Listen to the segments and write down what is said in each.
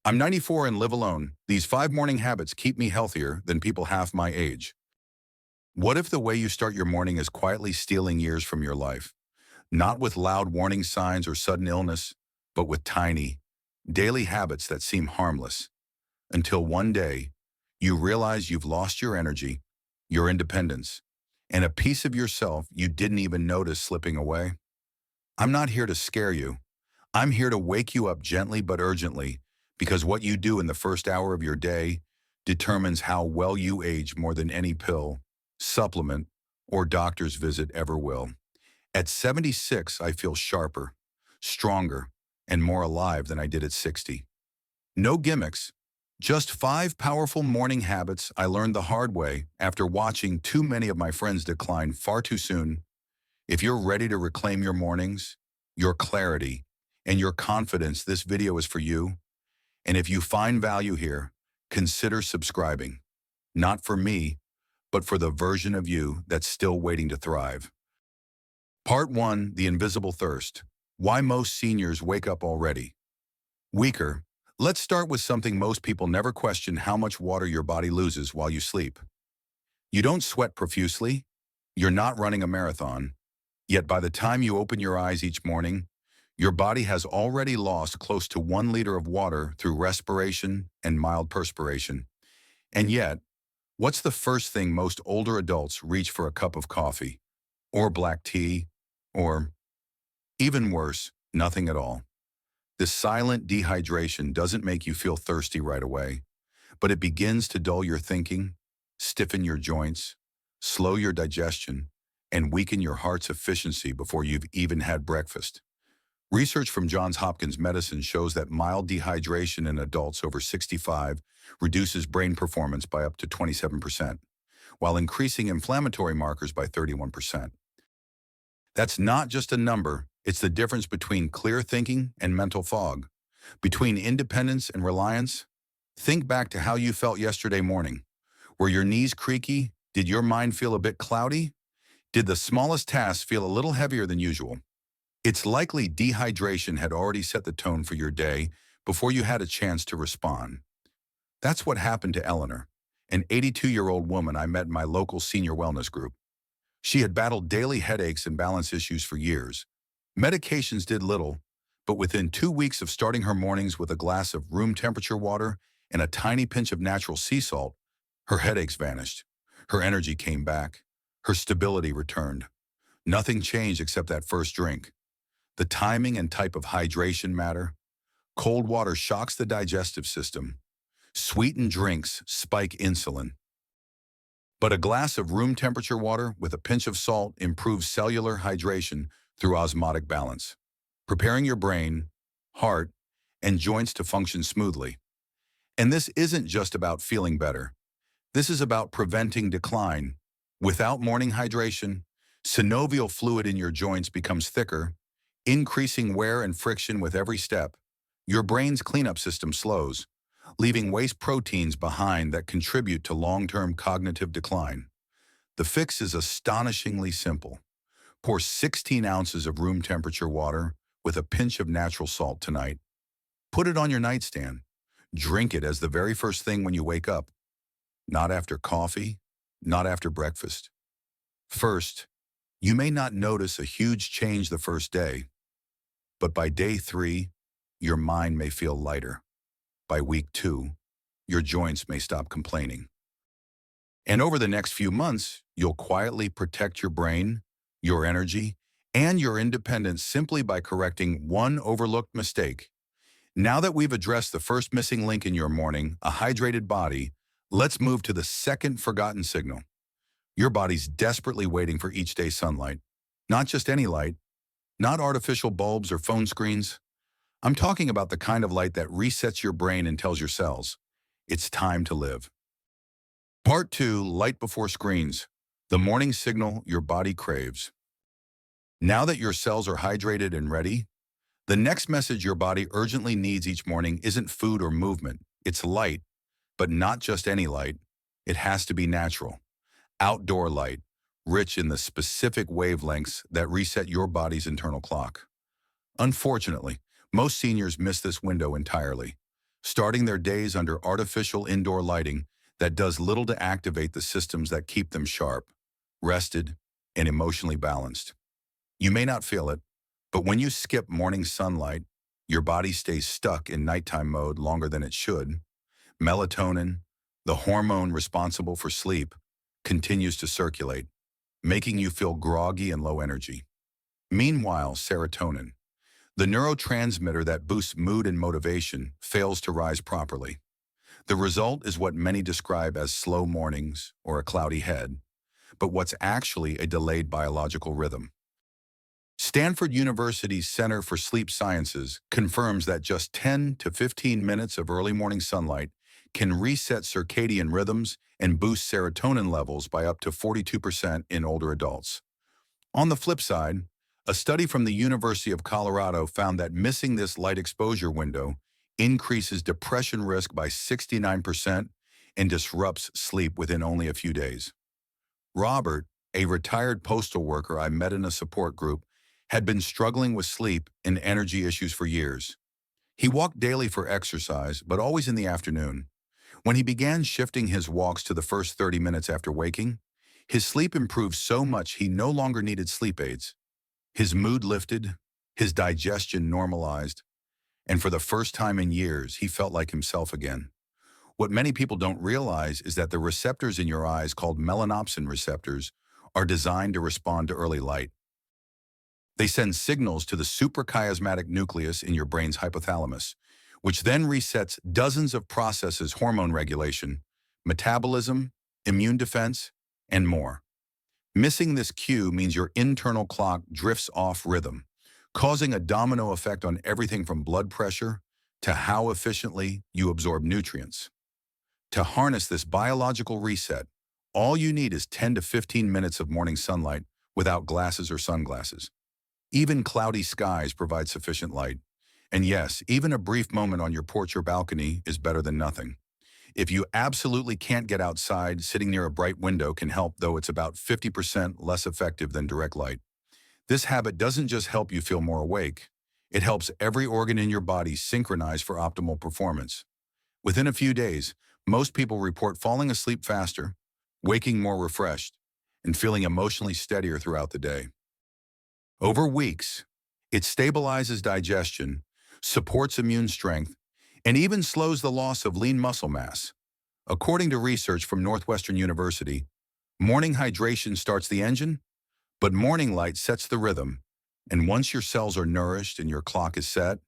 I'm 94 and live alone. These 5 morning habits keep me healthier than people half my age. What if the way you start your morning is quietly stealing years from your life? Not with loud warning signs or sudden illness, but with tiny, daily habits that seem harmless. Until one day, you realize you've lost your energy, your independence, and a piece of yourself you didn't even notice slipping away. I'm not here to scare you. I'm here to wake you up gently but urgently, because what you do in the first hour of your day determines how well you age more than any pill, supplement, or doctor's visit ever will. At 76, I feel sharper, stronger, and more alive than I did at 60. No gimmicks, just 5 powerful morning habits I learned the hard way after watching too many of my friends decline far too soon. If you're ready to reclaim your mornings, your clarity, and your confidence, this video is for you. And if you find value here, consider subscribing. Not for me, but for the version of you that's still waiting to thrive. Part 1, The Invisible Thirst. Why most seniors wake up already weaker. Let's start with something most people never question: how much water your body loses while you sleep. You don't sweat profusely. You're not running a marathon. Yet by the time you open your eyes each morning, your body has already lost close to 1 liter of water through respiration and mild perspiration. And yet, what's the first thing most older adults reach for? A cup of coffee, or black tea, or even worse, nothing at all. This silent dehydration doesn't make you feel thirsty right away, but it begins to dull your thinking, stiffen your joints, slow your digestion, and weaken your heart's efficiency before you've even had breakfast. Research from Johns Hopkins Medicine shows that mild dehydration in adults over 65 reduces brain performance by up to 27%, while increasing inflammatory markers by 31%. That's not just a number, it's the difference between clear thinking and mental fog, between independence and reliance. Think back to how you felt yesterday morning. Were your knees creaky? Did your mind feel a bit cloudy? Did the smallest tasks feel a little heavier than usual? It's likely dehydration had already set the tone for your day before you had a chance to respond. That's what happened to Eleanor, an 82-year-old woman I met in my local senior wellness group. She had battled daily headaches and balance issues for years. Medications did little, but within 2 weeks of starting her mornings with a glass of room temperature water and a tiny pinch of natural sea salt, her headaches vanished. Her energy came back. Her stability returned. Nothing changed except that first drink. The timing and type of hydration matter. Cold water shocks the digestive system. Sweetened drinks spike insulin. But a glass of room temperature water with a pinch of salt improves cellular hydration through osmotic balance, preparing your brain, heart, and joints to function smoothly. And this isn't just about feeling better. This is about preventing decline. Without morning hydration, synovial fluid in your joints becomes thicker, increasing wear and friction with every step. Your brain's cleanup system slows, leaving waste proteins behind that contribute to long-term cognitive decline. The fix is astonishingly simple. Pour 16 ounces of room temperature water with a pinch of natural salt tonight. Put it on your nightstand. Drink it as the very first thing when you wake up. Not after coffee, not after breakfast. First, you may not notice a huge change the first day, but by day 3, your mind may feel lighter. By week 2, your joints may stop complaining. And over the next few months, you'll quietly protect your brain, your energy, and your independence simply by correcting one overlooked mistake. Now that we've addressed the first missing link in your morning, a hydrated body, let's move to the second forgotten signal. Your body's desperately waiting for each day's sunlight. Not just any light, not artificial bulbs or phone screens. I'm talking about the kind of light that resets your brain and tells your cells, it's time to live. Part 2, Light Before Screens. The morning signal your body craves. Now that your cells are hydrated and ready, the next message your body urgently needs each morning isn't food or movement. It's light, but not just any light. It has to be natural. Outdoor light, rich in the specific wavelengths that reset your body's internal clock. Unfortunately, most seniors miss this window entirely. starting their days under artificial indoor lighting that does little to activate the systems that keep them sharp, rested, and emotionally balanced. You may not feel it, but when you skip morning sunlight, your body stays stuck in nighttime mode longer than it should. Melatonin, the hormone responsible for sleep, continues to circulate, making you feel groggy and low energy. Meanwhile, serotonin, the neurotransmitter that boosts mood and motivation, fails to rise properly. The result is what many describe as slow mornings or a cloudy head, but what's actually a delayed biological rhythm. Stanford University's Center for Sleep Sciences confirms that just 10 to 15 minutes of early morning sunlight can reset circadian rhythms and boost serotonin levels by up to 42% in older adults. On the flip side, a study from the University of Colorado found that missing this light exposure window increases depression risk by 69% and disrupts sleep within only a few days. Robert, a retired postal worker I met in a support group, had been struggling with sleep and energy issues for years. He walked daily for exercise, but always in the afternoon. When he began shifting his walks to the first 30 minutes after waking, his sleep improved so much he no longer needed sleep aids. His mood lifted, his digestion normalized, and for the first time in years, he felt like himself again. What many people don't realize is that the receptors in your eyes, called melanopsin receptors, are designed to respond to early light. They send signals to the suprachiasmatic nucleus in your brain's hypothalamus, which then resets dozens of processes: hormone regulation, metabolism, immune defense, and more. Missing this cue means your internal clock drifts off rhythm, causing a domino effect on everything from blood pressure to how efficiently you absorb nutrients. To harness this biological reset, all you need is 10 to 15 minutes of morning sunlight without glasses or sunglasses. Even cloudy skies provide sufficient light. And yes, even a brief moment on your porch or balcony is better than nothing. If you absolutely can't get outside, sitting near a bright window can help, though it's about 50% less effective than direct light. This habit doesn't just help you feel more awake, it helps every organ in your body synchronize for optimal performance. Within a few days, most people report falling asleep faster, waking more refreshed, and feeling emotionally steadier throughout the day. Over weeks, it stabilizes digestion, supports immune strength, and even slows the loss of lean muscle mass. According to research from Northwestern University, morning hydration starts the engine, but morning light sets the rhythm. And once your cells are nourished and your clock is set,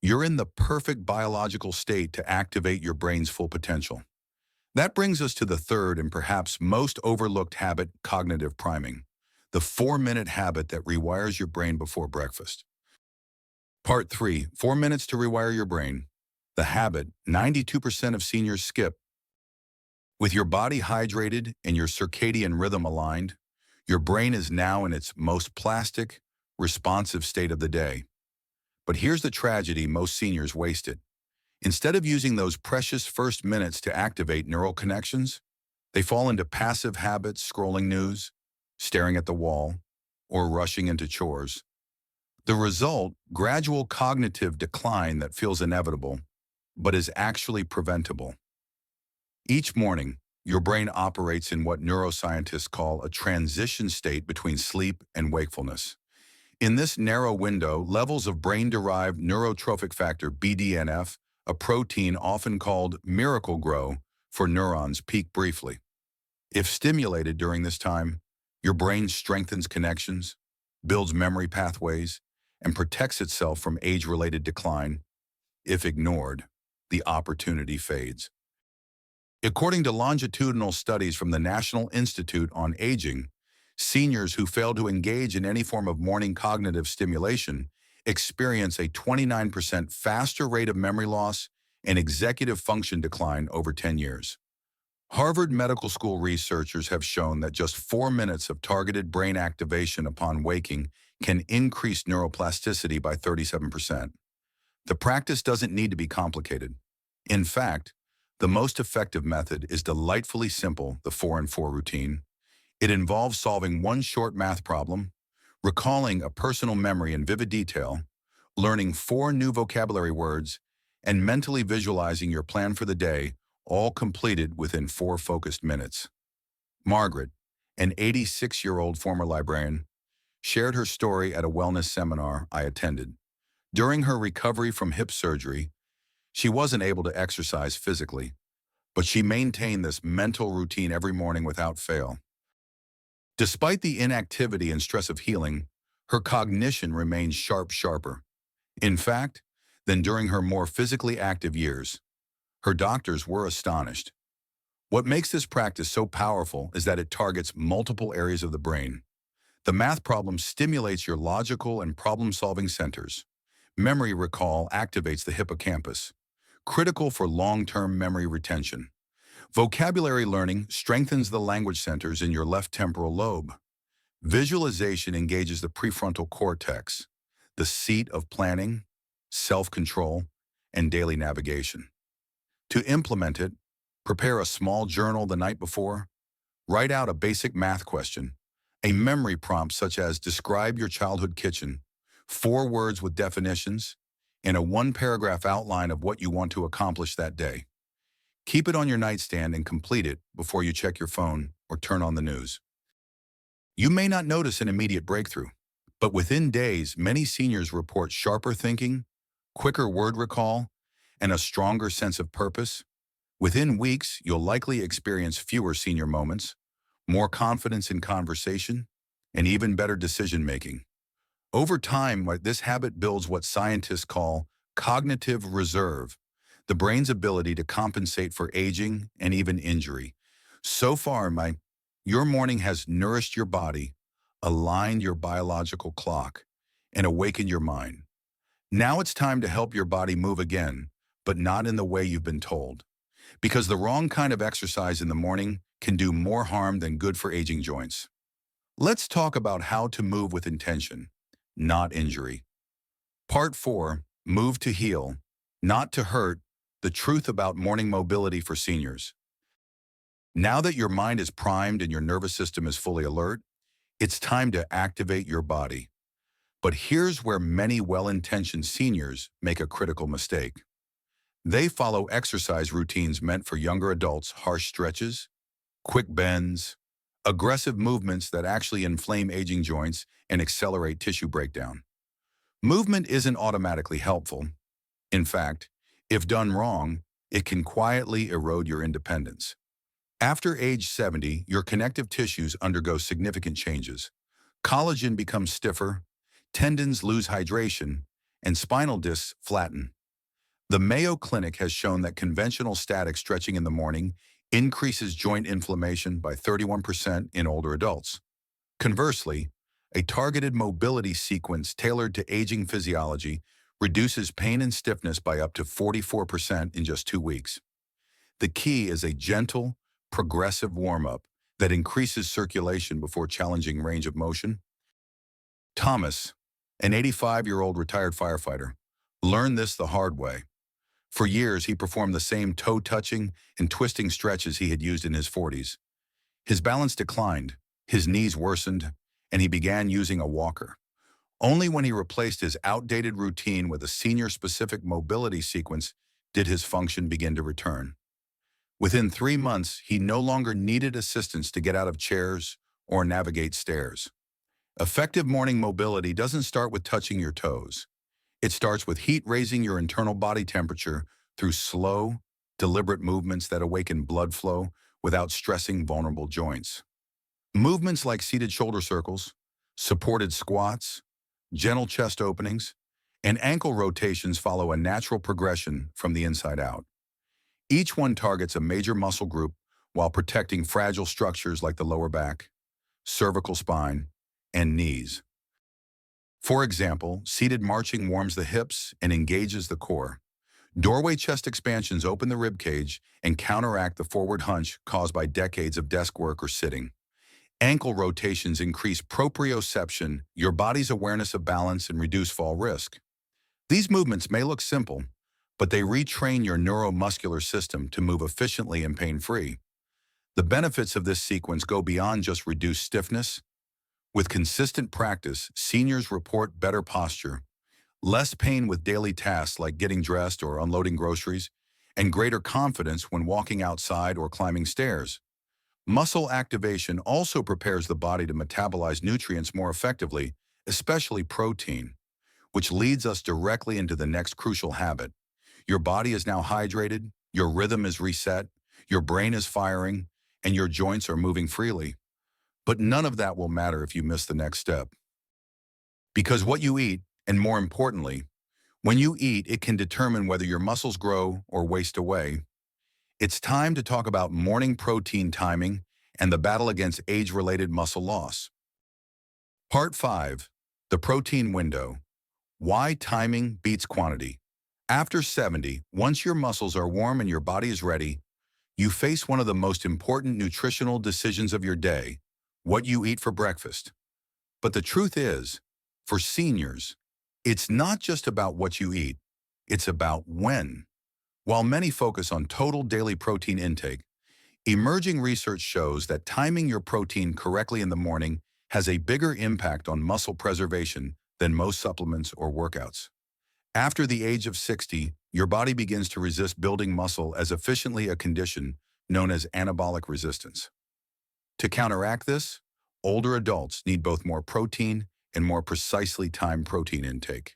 you're in the perfect biological state to activate your brain's full potential. That brings us to the third and perhaps most overlooked habit: cognitive priming, the 4-minute habit that rewires your brain before breakfast. Part 3, 4 minutes to rewire your brain. The habit 92% of seniors skip. With your body hydrated and your circadian rhythm aligned, your brain is now in its most plastic, responsive state of the day. But here's the tragedy: most seniors waste it. Instead of using those precious first minutes to activate neural connections, they fall into passive habits: scrolling news, staring at the wall, or rushing into chores. The result: gradual cognitive decline that feels inevitable, but is actually preventable. Each morning, your brain operates in what neuroscientists call a transition state between sleep and wakefulness. In this narrow window, levels of brain-derived neurotrophic factor BDNF, a protein often called miracle grow for neurons, peak briefly. If stimulated during this time, your brain strengthens connections, builds memory pathways, and protects itself from age-related decline. If ignored, the opportunity fades. According to longitudinal studies from the National Institute on Aging, seniors who fail to engage in any form of morning cognitive stimulation experience a 29% faster rate of memory loss and executive function decline over 10 years. Harvard Medical School researchers have shown that just 4 minutes of targeted brain activation upon waking can increase neuroplasticity by 37%. The practice doesn't need to be complicated. In fact, the most effective method is delightfully simple: the 4 and 4 routine. It involves solving one short math problem, recalling a personal memory in vivid detail, learning 4 new vocabulary words, and mentally visualizing your plan for the day, all completed within 4 focused minutes. Margaret, an 86-year-old former librarian, shared her story at a wellness seminar I attended. During her recovery from hip surgery, she wasn't able to exercise physically, but she maintained this mental routine every morning without fail. Despite the inactivity and stress of healing, her cognition remained sharper. In fact, than during her more physically active years. Her doctors were astonished. What makes this practice so powerful is that it targets multiple areas of the brain. The math problem stimulates your logical and problem-solving centers. Memory recall activates the hippocampus, critical for long-term memory retention. Vocabulary learning strengthens the language centers in your left temporal lobe. Visualization engages the prefrontal cortex, the seat of planning, self-control, and daily navigation. To implement it, prepare a small journal the night before, write out a basic math question, a memory prompt such as describe your childhood kitchen, 4 words with definitions, and a 1-paragraph outline of what you want to accomplish that day. Keep it on your nightstand and complete it before you check your phone or turn on the news. You may not notice an immediate breakthrough, but within days, many seniors report sharper thinking, quicker word recall, and a stronger sense of purpose. Within weeks, you'll likely experience fewer senior moments, more confidence in conversation, and even better decision-making. Over time, this habit builds what scientists call cognitive reserve, the brain's ability to compensate for aging and even injury. So far, your morning has nourished your body, aligned your biological clock, and awakened your mind. Now it's time to help your body move again, but not in the way you've been told. Because the wrong kind of exercise in the morning can do more harm than good for aging joints. Let's talk about how to move with intention, not injury. Part 4, Move to Heal, Not to Hurt, the truth about morning mobility for seniors. Now that your mind is primed and your nervous system is fully alert, it's time to activate your body. But here's where many well-intentioned seniors make a critical mistake. They follow exercise routines meant for younger adults, harsh stretches, quick bends, aggressive movements that actually inflame aging joints and accelerate tissue breakdown. Movement isn't automatically helpful. In fact, if done wrong, it can quietly erode your independence. After age 70, your connective tissues undergo significant changes. Collagen becomes stiffer, tendons lose hydration, and spinal discs flatten. The Mayo Clinic has shown that conventional static stretching in the morning increases joint inflammation by 31% in older adults. Conversely, a targeted mobility sequence tailored to aging physiology reduces pain and stiffness by up to 44% in just 2 weeks. The key is a gentle, progressive warm-up that increases circulation before challenging range of motion. Thomas, an 85-year-old retired firefighter, learned this the hard way. For years, he performed the same toe-touching and twisting stretches he had used in his 40s. His balance declined, his knees worsened, and he began using a walker. Only when he replaced his outdated routine with a senior-specific mobility sequence did his function begin to return. Within 3 months, he no longer needed assistance to get out of chairs or navigate stairs. Effective morning mobility doesn't start with touching your toes. It starts with heat-raising your internal body temperature through slow, deliberate movements that awaken blood flow without stressing vulnerable joints. Movements like seated shoulder circles, supported squats, gentle chest openings, and ankle rotations follow a natural progression from the inside out. Each one targets a major muscle group while protecting fragile structures like the lower back, cervical spine, and knees. For example, seated marching warms the hips and engages the core. Doorway chest expansions open the rib cage and counteract the forward hunch caused by decades of desk work or sitting. Ankle rotations increase proprioception, your body's awareness of balance, and reduce fall risk. These movements may look simple, but they retrain your neuromuscular system to move efficiently and pain-free. The benefits of this sequence go beyond just reduced stiffness. With consistent practice, seniors report better posture, less pain with daily tasks like getting dressed or unloading groceries, and greater confidence when walking outside or climbing stairs. Muscle activation also prepares the body to metabolize nutrients more effectively, especially protein, which leads us directly into the next crucial habit. Your body is now hydrated, your rhythm is reset, your brain is firing, and your joints are moving freely. But none of that will matter if you miss the next step. Because what you eat, and more importantly, when you eat, it can determine whether your muscles grow or waste away. It's time to talk about morning protein timing and the battle against age-related muscle loss. Part 5. The Protein Window. Why timing beats quantity. After 70, once your muscles are warm and your body is ready, you face one of the most important nutritional decisions of your day: what you eat for breakfast. But the truth is, for seniors, it's not just about what you eat, it's about when. While many focus on total daily protein intake, emerging research shows that timing your protein correctly in the morning has a bigger impact on muscle preservation than most supplements or workouts. After the age of 60, your body begins to resist building muscle as efficiently, a condition known as anabolic resistance. To counteract this, older adults need both more protein and more precisely timed protein intake.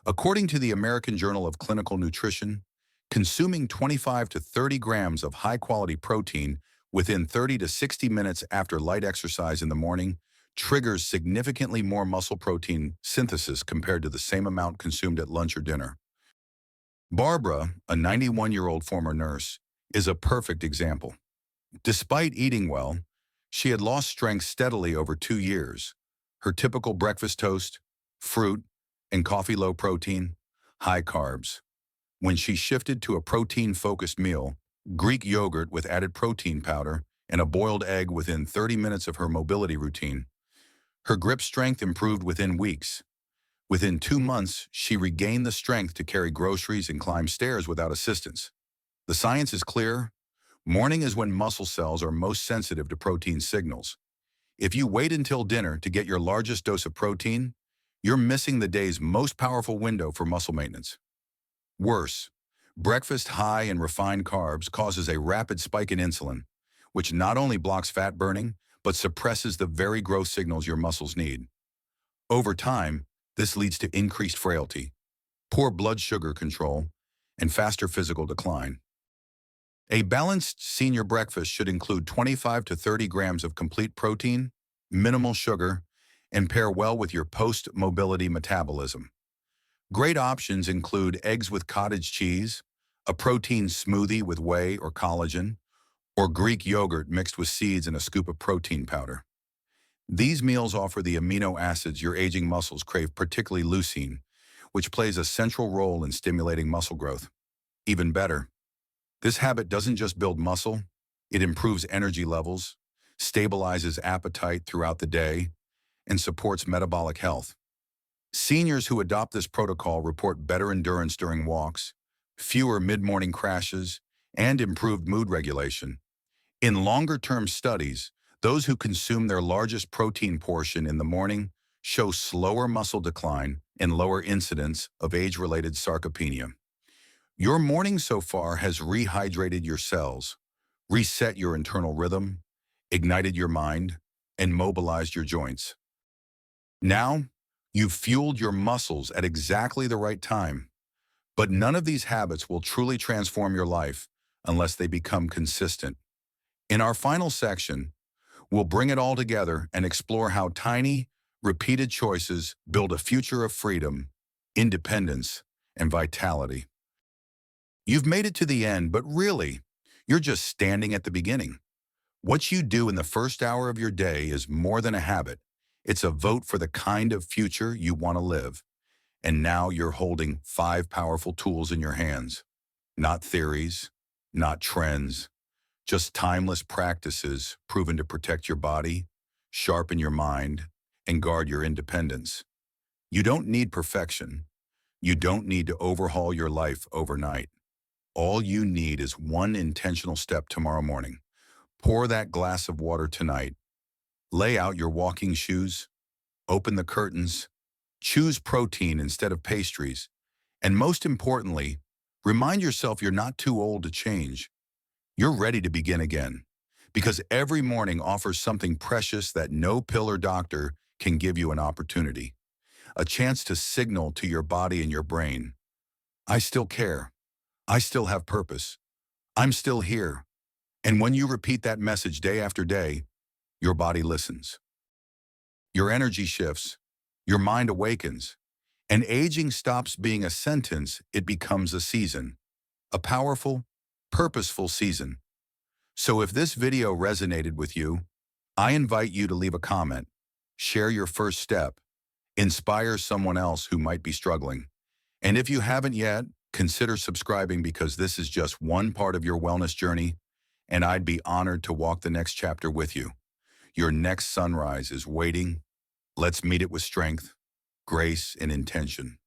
According to the American Journal of Clinical Nutrition, consuming 25 to 30 grams of high-quality protein within 30 to 60 minutes after light exercise in the morning triggers significantly more muscle protein synthesis compared to the same amount consumed at lunch or dinner. Barbara, a 91-year-old former nurse, is a perfect example. Despite eating well, she had lost strength steadily over 2 years. Her typical breakfast: toast, fruit, and coffee, low protein, high carbs. When she shifted to a protein-focused meal, Greek yogurt with added protein powder, and a boiled egg within 30 minutes of her mobility routine, her grip strength improved within weeks. Within 2 months, she regained the strength to carry groceries and climb stairs without assistance. The science is clear. Morning is when muscle cells are most sensitive to protein signals. If you wait until dinner to get your largest dose of protein, you're missing the day's most powerful window for muscle maintenance. Worse, breakfast high in refined carbs causes a rapid spike in insulin, which not only blocks fat burning, but suppresses the very growth signals your muscles need. Over time, this leads to increased frailty, poor blood sugar control, and faster physical decline. A balanced senior breakfast should include 25 to 30 grams of complete protein, minimal sugar, and pair well with your post-mobility metabolism. Great options include eggs with cottage cheese, a protein smoothie with whey or collagen, or Greek yogurt mixed with seeds and a scoop of protein powder. These meals offer the amino acids your aging muscles crave, particularly leucine, which plays a central role in stimulating muscle growth. Even better, this habit doesn't just build muscle, it improves energy levels, stabilizes appetite throughout the day, and supports metabolic health. Seniors who adopt this protocol report better endurance during walks, fewer mid-morning crashes, and improved mood regulation. In longer-term studies, those who consume their largest protein portion in the morning show slower muscle decline and lower incidence of age-related sarcopenia. Your morning so far has rehydrated your cells, reset your internal rhythm, ignited your mind, and mobilized your joints. Now, you've fueled your muscles at exactly the right time. But none of these habits will truly transform your life unless they become consistent. In our final section, we'll bring it all together and explore how tiny, repeated choices build a future of freedom, independence, and vitality. You've made it to the end, but really, you're just standing at the beginning. What you do in the first hour of your day is more than a habit. It's a vote for the kind of future you want to live. And now you're holding 5 powerful tools in your hands. Not theories, not trends, just timeless practices proven to protect your body, sharpen your mind, and guard your independence. You don't need perfection. You don't need to overhaul your life overnight. All you need is one intentional step tomorrow morning. Pour that glass of water tonight. Lay out your walking shoes. Open the curtains. Choose protein instead of pastries. And most importantly, remind yourself you're not too old to change. You're ready to begin again. Because every morning offers something precious that no pill or doctor can give you: an opportunity. A chance to signal to your body and your brain, I still care. I still have purpose. I'm still here. And when you repeat that message day after day, your body listens. Your energy shifts. Your mind awakens. And aging stops being a sentence, it becomes a season. A powerful, purposeful season. So if this video resonated with you, I invite you to leave a comment, share your first step, inspire someone else who might be struggling. And if you haven't yet, consider subscribing, because this is just one part of your wellness journey, and I'd be honored to walk the next chapter with you. Your next sunrise is waiting. Let's meet it with strength, grace, and intention.